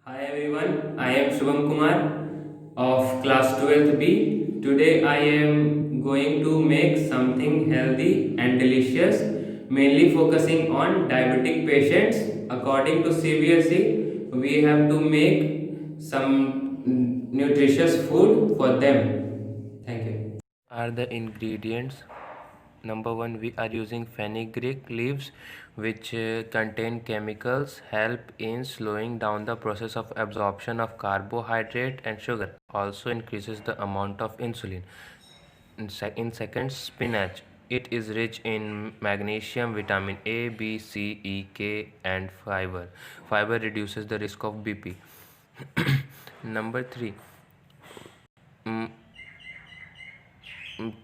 Hi everyone, I am Shubham Kumar of class 12th B. Today I am going to make something healthy and delicious, mainly focusing on diabetic patients. According to CBSE, we have to make some nutritious food for them. Thank you. Are the ingredients. Number one, we are using fenugreek leaves, which contain chemicals help in slowing down the process of absorption of carbohydrate and sugar. Also increases the amount of insulin. In second, spinach. It is rich in magnesium, vitamin A, B, C, E, K, and fiber. Fiber reduces the risk of BP. Number three, mm,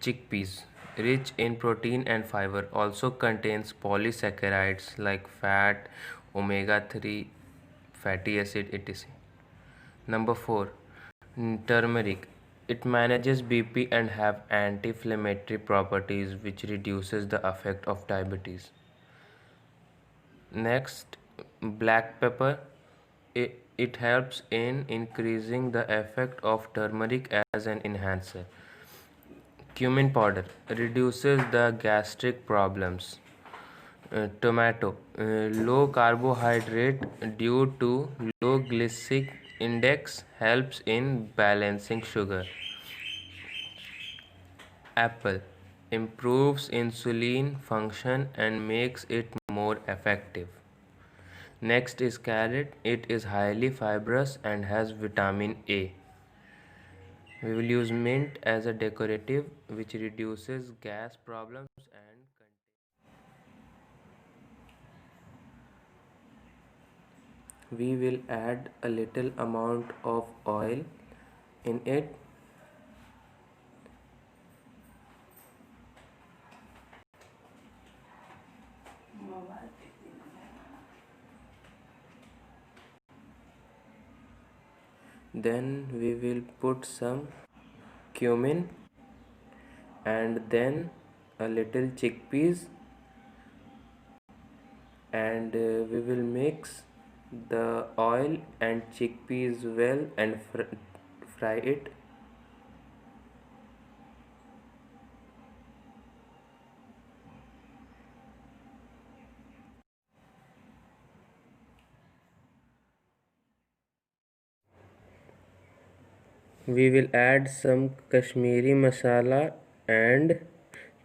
chickpeas, rich in protein and fiber, also contains polysaccharides like fat, omega 3 fatty acid, etc. Number 4. Turmeric. It manages BP and have anti-inflammatory properties which reduces the effect of diabetes. Next, black pepper. It helps in increasing the effect of turmeric as an enhancer. Cumin powder reduces the gastric problems. Tomato, low carbohydrate due to low glycemic index, helps in balancing sugar. Apple improves insulin function and makes it more effective. Next is carrot. It is highly fibrous and has vitamin A. We will use mint as a decorative which reduces gas problems and we will add a little amount of oil in it. Then we will put some cumin and then a little chickpeas, and we will mix the oil and chickpeas well and fry it. We will add some Kashmiri masala and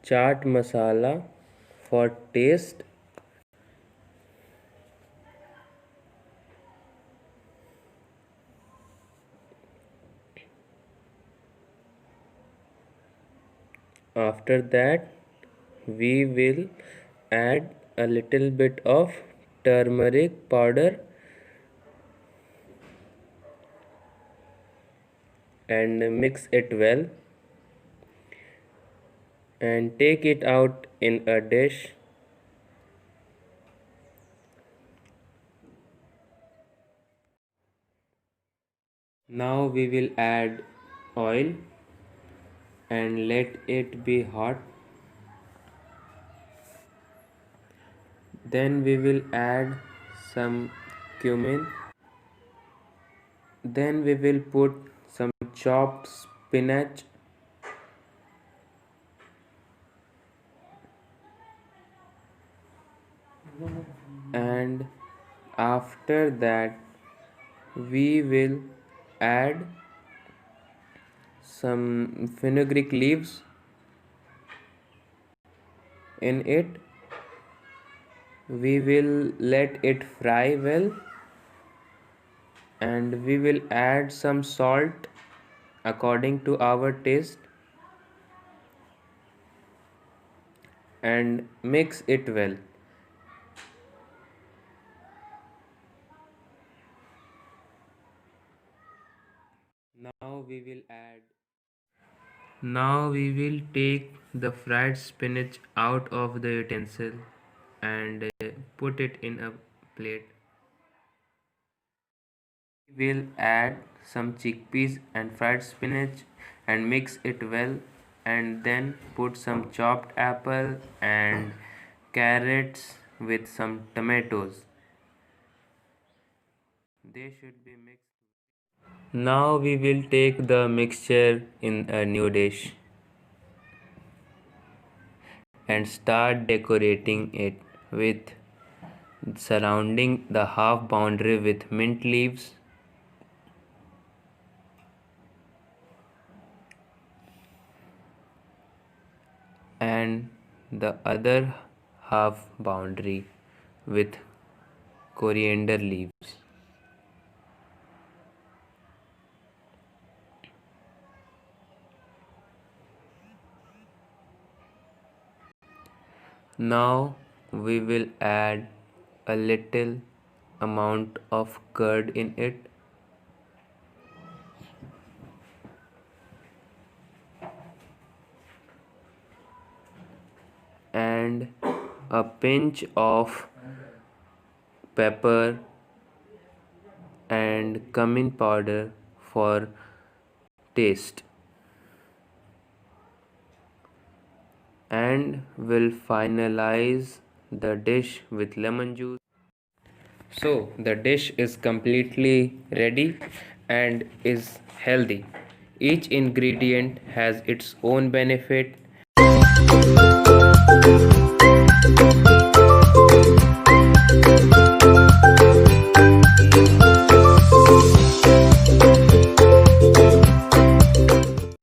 chaat masala for taste. After that, we will add a little bit of turmeric powder and mix it well and take it out in a dish. Now we will add oil and let it be hot. Then we will add some cumin. Then we will put some chopped spinach and after that we will add some fenugreek leaves in it. We will let it fry well and we will add some salt according to our taste and mix it well. Now we will add Now we will take the fried spinach out of the utensil and put it in a plate. We will add some chickpeas and fried spinach and mix it well and then put some chopped apple and carrots with some tomatoes. they should be mixed. Now we will take the mixture in a new dish and start decorating it with surrounding the half boundary with mint leaves and the other half boundary with coriander leaves. Now we will add a little amount of curd in it and a pinch of pepper and cumin powder for taste, and will finalize the dish with lemon juice. So the dish is completely ready and is healthy. Each ingredient has its own benefit.